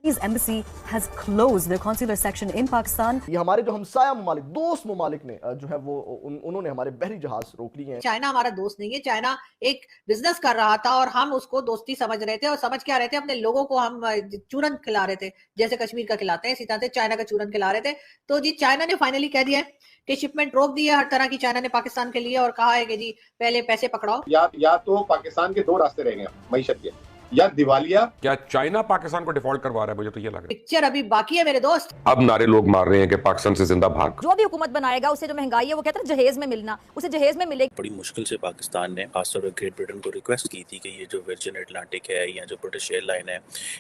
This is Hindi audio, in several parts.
Chinese embassy has closed their consular section in Pakistan. ये हमारे जो हमसाया ममालिक, दोस्त ममालिक ने जो है वो उन्होंने हमारे बहरी जहाज रोक लिए हैं। चाइना हमारा दोस्त नहीं है, चाइना एक बिजनेस कर रहा था और हम उसको दोस्ती समझ रहे थे, और समझ क्या रहे थे, अपने लोगों को हम चूरन खिला रहे थे, जैसे कश्मीर का खिलाते हैं इसी तरह से चाइना का चूरन खिला रहे थे। तो जी चाइना ने फाइनली कह दिया है कि शिपमेंट रोक दी है हर तरह की चाइना ने पाकिस्तान के लिए, और कहा है कि जी पहले पैसे पकड़ाओ। या तो पाकिस्तान के दो रास्ते रहेंगे मईशत के, या दिवालिया। क्या चाइना पाकिस्तान को डिफॉल्ट करवा रहा है? मुझे तो ये लग रहा है। पिक्चर अभी बाकी है मेरे दोस्त। अब नारे लोग मार रहे हैं कि पाकिस्तान से जिंदा भाग। जो भी हुकूमत बनाएगा उसे जो महंगाई है वो कहते हैं जहेज में मिलना, उसे जहेज में मिलेगी। बड़ी मुश्किल से पाकिस्तान ने खासतौर पर ग्रेट ब्रिटेन को रिक्वेस्ट की थी कि ये जो वर्जिन अटलांटिक है या जो ब्रिटिश एयरलाइन है,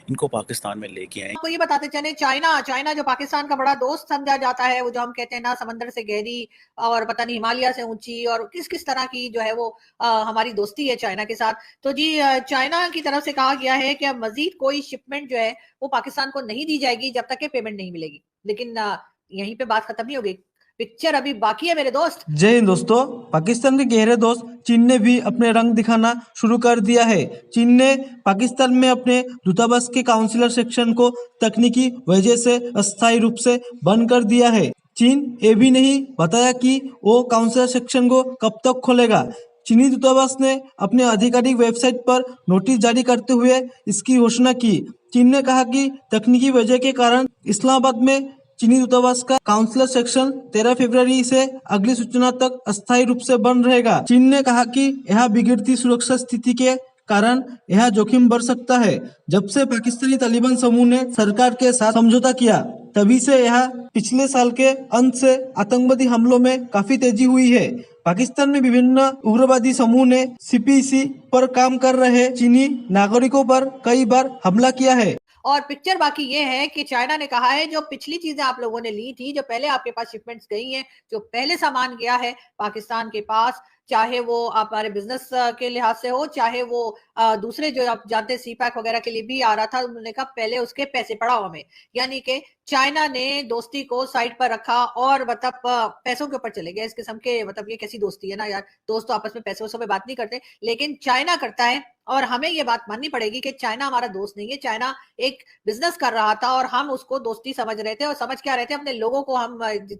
इनको पाकिस्तान में लेके आए। आपको ये बताते चले, चाइना जो पाकिस्तान का बड़ा दोस्त समझा जाता है, वो जो हम कहते हैं ना समंदर से गहरी और पता नहीं हिमालय से ऊंची, और किस किस तरह की जो है वो हमारी दोस्ती है चाइना के साथ। तो जी चाइना की तरफ से कहा गया है कि मजीद कोई शिपमेंट जो है वो पाकिस्तान को नहीं दी जाएगी जब तक कि पेमेंट नहीं मिलेगी। लेकिन यहीं पे बात खत्म नहीं होगी, पिक्चर अभी बाकी है मेरे दोस्त। जय हिंद दोस्तों। पाकिस्तान के गहरे दोस्त चीन ने भी अपने रंग दिखाना शुरू कर दिया है। चीन ने पाकिस्तान में अपने दूतावास के काउंसिलर सेक्शन को तकनीकी वजह से अस्थायी रूप से बंद कर दिया है। चीन ये भी नहीं बताया कि वो काउंसिलर सेक्शन को कब तक खोलेगा। चीनी दूतावास ने अपने आधिकारिक वेबसाइट पर नोटिस जारी करते हुए इसकी घोषणा की। चीन ने कहा कि तकनीकी वजह के कारण इस्लामाबाद में चीनी दूतावास का काउंसिलर सेक्शन 13 फरवरी से अगली सूचना तक अस्थायी रूप से बंद रहेगा। चीन ने कहा कि यह बिगड़ती सुरक्षा स्थिति के कारण यह जोखिम बढ़ सकता है। जब से पाकिस्तानी तालिबान समूह ने सरकार के साथ समझौता किया, तभी से यह पिछले साल के अंत से आतंकवादी हमलों में काफी तेजी हुई है। पाकिस्तान में विभिन्न उग्रवादी समूह ने सीपीसी पर काम कर रहे चीनी नागरिकों पर कई बार हमला किया है। और पिक्चर बाकी ये है कि चाइना ने कहा है जो पिछली चीजें आप लोगों ने ली थी, जो पहले आपके पास शिपमेंट्स गई हैं, जो पहले सामान गया है पाकिस्तान के पास, चाहे वो हमारे बिजनेस के लिहाज से हो, चाहे वो दूसरे जो आप जानते हैं सी पैक वगैरह के लिए भी आ रहा था, उन्होंने कहा पहले उसके पैसे पड़ाओ हमें। यानी कि चाइना ने दोस्ती को साइड पर रखा और मतलब पैसों के ऊपर चले गए। इस किस्म के मतलब ये कैसी दोस्ती है ना यार, दोस्त तो आपस में पैसों से बात नहीं करते, लेकिन चाइना करता है। और हमें ये बात माननी पड़ेगी कि चाइना हमारा दोस्त नहीं है, चाइना एक बिजनेस कर रहा था और हम उसको दोस्ती समझ रहे थे, और समझ क्या रहे थे, अपने लोगों को हम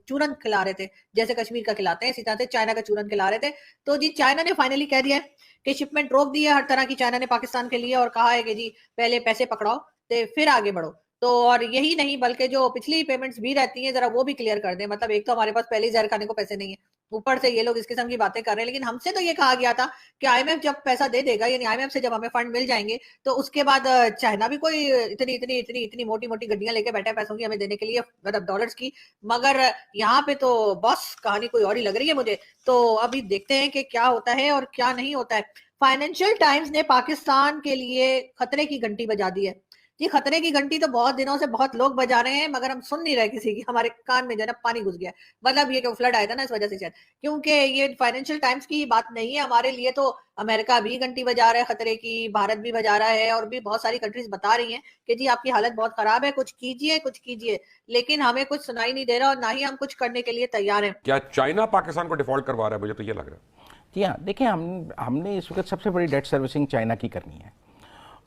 चूरन खिला रहे थे, जैसे कश्मीर का खिलाते हैं इसी तरह से चाइना का चूरन खिला रहे थे। तो जी चाइना ने फाइनली कह दिया है कि शिपमेंट रोक दी है हर तरह की चाइना ने पाकिस्तान के लिए, और कहा है कि जी पहले पैसे पकड़ाओ तो फिर आगे बढ़ो। तो और यही नहीं बल्कि जो पिछली पेमेंट्स भी रहती हैं जरा वो भी क्लियर कर दें। मतलब एक तो हमारे पास पहले ही जहर खाने को पैसे नहीं है, ऊपर से ये लोग इस किस्म की बातें कर रहे हैं। लेकिन हमसे तो ये कहा गया था कि आईएमएफ जब पैसा दे देगा, यानी आईएमएफ से जब हमें फंड मिल जाएंगे, तो उसके बाद चाइना भी कोई इतनी इतनी इतनी इतनी मोटी मोटी गड्डियां लेके बैठा है पैसों की हमें देने के लिए, मतलब डॉलर्स की। मगर यहाँ पे तो बस कहानी कोई और ही लग रही है मुझे। तो अभी देखते हैं कि क्या होता है और क्या नहीं होता है। फाइनेंशियल टाइम्स ने पाकिस्तान के लिए खतरे की घंटी बजा दी है। जी खतरे की घंटी तो बहुत दिनों से बहुत लोग बजा रहे हैं, मगर हम सुन नहीं रहे किसी की। हमारे कान में जो है ना पानी घुस गया, मतलब ये कि फ्लड आया था ना, इस वजह से शायद। क्योंकि ये फाइनेंशियल टाइम्स की बात नहीं है हमारे लिए, तो अमेरिका भी घंटी बजा रहा है खतरे की, भारत भी बजा रहा है, और भी बहुत सारी कंट्रीज बता रही हैं कि जी आपकी हालत बहुत खराब है, कुछ कीजिए कुछ कीजिए। लेकिन हमें कुछ सुनाई नहीं दे रहा और ना ही हम कुछ करने के लिए तैयार हैं। क्या चाइना पाकिस्तान को डिफॉल्ट करवा रहा है? मुझे तो ये लग रहा है। जी हाँ, देखिए हमने इस वक्त सबसे बड़ी डेट सर्विसिंग चाइना की करनी है।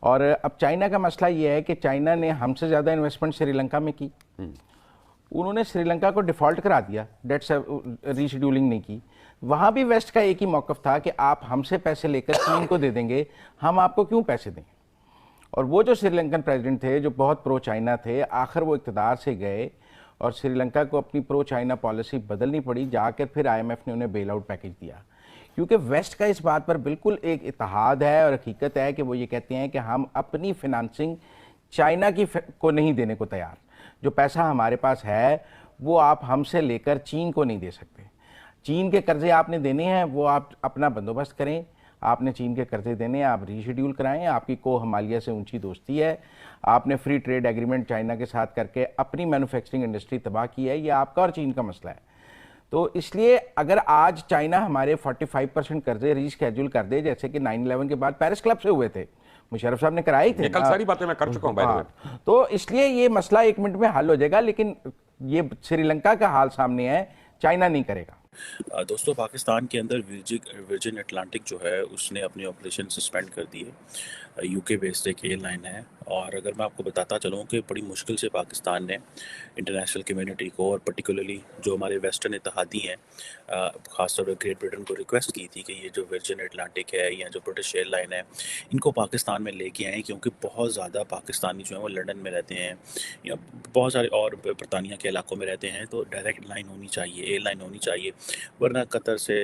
और अब चाइना का मसला ये है कि चाइना ने हमसे ज़्यादा इन्वेस्टमेंट श्रीलंका में की। उन्होंने श्रीलंका को डिफ़ॉल्ट करा दिया, डेट रीशेड्यूलिंग नहीं की। वहाँ भी वेस्ट का एक ही मौक़िफ़ था कि आप हमसे पैसे लेकर चीन को दे देंगे, हम आपको क्यों पैसे दें। और वो जो श्रीलंकन प्रेसिडेंट थे जो बहुत प्रो चाइना थे, आखिर वो इक़्तिदार से गए और श्रीलंका को अपनी प्रो चाइना पॉलिसी बदलनी पड़ी। जाकर फिर IMF ने उन्हें बेल आउट पैकेज दिया, क्योंकि वेस्ट का इस बात पर बिल्कुल एक इत्तेहाद है और हकीकत है कि वो ये कहते हैं कि हम अपनी फिनंसिंग चाइना की को नहीं देने को तैयार। जो पैसा हमारे पास है वो आप हमसे लेकर चीन को नहीं दे सकते। चीन के कर्जे आपने देने हैं, वो आप अपना बंदोबस्त करें। आपने चीन के कर्जे देने हैं, आप रीशेड्यूल कराएं। आपकी को हिमालय से ऊंची दोस्ती है, आपने फ्री ट्रेड एग्रीमेंट चाइना के साथ करके अपनी मैन्युफैक्चरिंग इंडस्ट्री तबाह की है। ये आपका और चीन का मसला है। तो इसलिए अगर आज चाइना हमारे 45% कर्जे रीशेड्यूल कर दे, जैसे कि 9/11 के बाद पेरिस क्लब से हुए थे, मुशर्रफ साहब ने कराई थे, कल सारी बातें मैं कर चुका हूं। तो इसलिए ये मसला 1 मिनट में हल हो जाएगा। लेकिन ये श्रीलंका का हाल सामने है, चाइना नहीं करेगा। दोस्तों, पाकिस्तान के अंदर वर्जिन अटलांटिक जो है उसने अपनी ऑपरेशन सस्पेंड कर दी है। यूके बेस्ड एक एयरलाइन है, और अगर मैं आपको बताता चलूँ कि बड़ी मुश्किल से पाकिस्तान ने इंटरनेशनल कम्युनिटी को और पर्टिकुलरली जो हमारे वेस्टर्न इत्तेहादी हैं, ख़ासतौर पर ग्रेट ब्रिटेन को रिक्वेस्ट की थी कि ये जो वर्जिन अटलांटिक है या जो ब्रिटिश एयरलाइन है, इनको पाकिस्तान में लेके आएँ, क्योंकि बहुत ज़्यादा पाकिस्तानी जो है वो लंदन में रहते हैं या बहुत सारे और बरतानिया के इलाकों में रहते हैं, तो डायरेक्ट लाइन होनी चाहिए, एयरलाइन होनी चाहिए, वरना कतर से,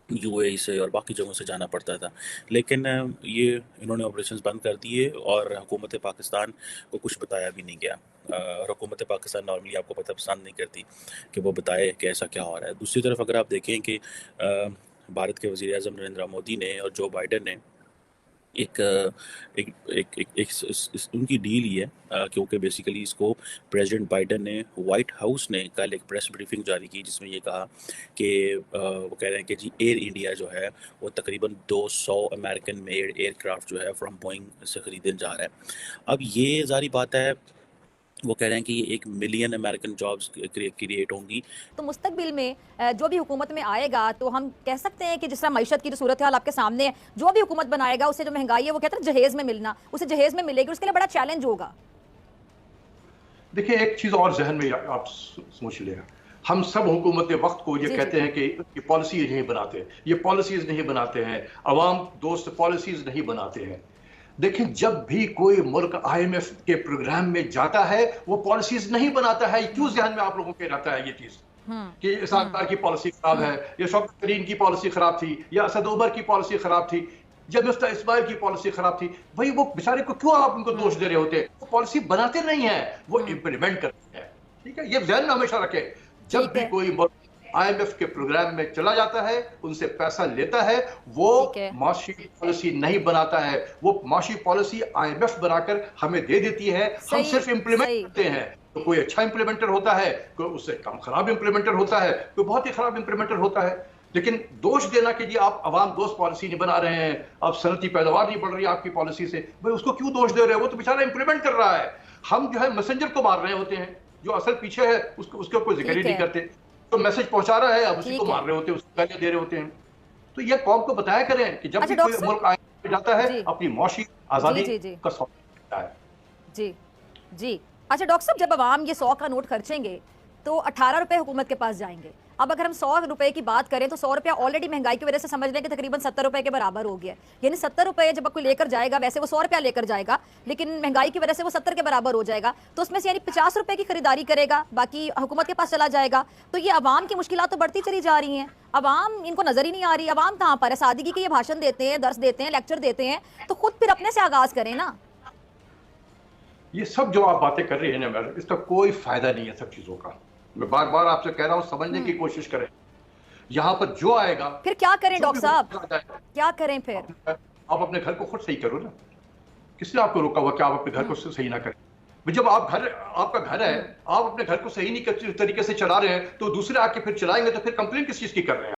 यूएई से और बाकी जगहों से जाना पड़ता था। लेकिन ये इन्होंने ऑपरेशंस बंद कर दिए और हुकूमत पाकिस्तान को कुछ बताया भी नहीं गया। और हुकूमत पाकिस्तान नॉर्मली आपको पता पसंद नहीं करती कि वो बताए कि ऐसा क्या हो रहा है। दूसरी तरफ अगर आप देखें कि भारत के वज़ीर आज़म नरेंद्र मोदी ने और जो बाइडन ने एक उनकी डील ही है, क्योंकि बेसिकली इसको प्रेसिडेंट बाइडन ने, वाइट हाउस ने कल एक प्रेस ब्रीफिंग जारी की जिसमें ये कहा कि वो कह रहे हैं कि जी एयर इंडिया जो है वो तकरीबन 200 अमेरिकन मेड एयरक्राफ्ट जो है फ्रॉम बोइंग से ख़रीदने जा रहा है। अब ये ज़ाहिर बात है, वो कह रहे हैं कि 1 मिलियन अमेरिकन जॉब्स क्रिएट होंगी। तो मुस्तकबिल में जो भी हुकूमत में आएगा, तो हम कह सकते हैं कि जिस तरह मईशत की जो सूरत हाल आपके सामने है, जो भी हुकूमत बनाएगा उसे जो महंगाई है वो कहते हैं जहेज में मिलना, उसे जहेज में मिलेगी, उसके लिए बड़ा चैलेंज होगा। देखिए, एक चीज और जहन में आप सोच लें, हम सब हुकूमत वक्त को ये कहते हैं कि ये पॉलिसी नहीं बनाते, ये पॉलिसीज नहीं बनाते हैं, अवाम दोस्त पॉलिसीज नहीं बनाते हैं। देखिए, जब भी कोई मुल्क IMF के प्रोग्राम में जाता है वो पॉलिसीज नहीं बनाता है। क्यों जहन में आप लोगों के रहता है ये चीज कि सरकार की पॉलिसी खराब है, या शौकत तरीन की पॉलिसी खराब थी, या असद उमर की पॉलिसी खराब थी, जब मुफ्ती इस्माइल की पॉलिसी खराब थी, भाई वो बेचारे को क्यों आप उनको दोष दे रहे होते? वो पॉलिसी बनाते नहीं है, वो इंप्लीमेंट करते हैं। ठीक है, ये जहन में हमेशा रखें। जब भी कोई मुल्क IMF के प्रोग्राम में चला जाता है, उनसे पैसा लेता है, वो माशी पॉलिसी नहीं बनाता है, वो माशी पॉलिसी IMF बनाकर हमें दे देती है, हम सिर्फ इम्प्लीमेंट करते हैं। तो कोई अच्छा इम्प्लीमेंटर होता है, कोई उससे कम खराब इम्प्लीमेंटर होता है, कोई बहुत ही खराब इम्प्लीमेंटर होता है। लेकिन दोष देना कि जी आप अवाम दोस्त पॉलिसी नहीं बना रहे हैं, आप सनती पैदावार नहीं बढ़ रही आपकी पॉलिसी से, भाई उसको क्यों दोष दे रहे हैं? वो तो बेचारा इम्प्लीमेंट कर रहा है। हम जो है मैसेंजर को मार रहे होते हैं, जो असल पीछे है उसका कोई जिक्र ही नहीं करते। तो मैसेज पहुंचा रहा है, अब उसी को मार रहे होते हैं, उसको गालियां दे रहे होते हैं। तो ये कौम को बताया करें कि जब भी कोई मुल्क आगे जाता है अपनी मौशी आजादी का सौदा करता है। जी जी, अच्छा डॉक्टर साहब, जब अवाम ये 100 का नोट खर्चेंगे तो 18 रुपए हुकूमत के पास जाएंगे। अब अगर हम 100 रुपए की बात करें तो 100 रुपया ऑलरेडी महंगाई की वजह से समझ लें कि तकरीबन 70 रुपए के बराबर हो गया। यानी 70 रुपए जब कोई लेकर जाएगा, वैसे वो 100 रुपया लेकर जाएगा, लेकिन महंगाई की वजह से वो 70 के बराबर हो जाएगा, तो उसमें से यानी 50 रुपए की खरीदारी करेगा, बाकी हुकूमत के पास चला जाएगा। तो ये अवाम की मुश्किलात तो बढ़ती चली जा रही हैं, अवाम इनको नजर ही नहीं आ रही। अवाम कहाँ पर है? सादगी के ये भाषण देते हैं, दर्स देते हैं, लेक्चर देते हैं, तो खुद फिर अपने से आगाज करें ना। ये सब जो आप बातें कर रही है ना, इसका कोई फायदा नहीं है सब चीजों का। मैं बार बार आपसे कह रहा हूं, समझने की कोशिश करें। यहाँ पर जो आएगा, फिर क्या करें डॉक्टर साहब, क्या करें फिर? आप अपने घर को खुद सही करो ना। किसने आपको रोका हुआ कि आप अपने घर को सही ना करें? जब आपका घर है, आप अपने घर को सही नहीं तरीके से चला रहे हैं, तो दूसरे आके फिर चलाएंगे, तो फिर कंप्लेन किस चीज की कर रहे हैं?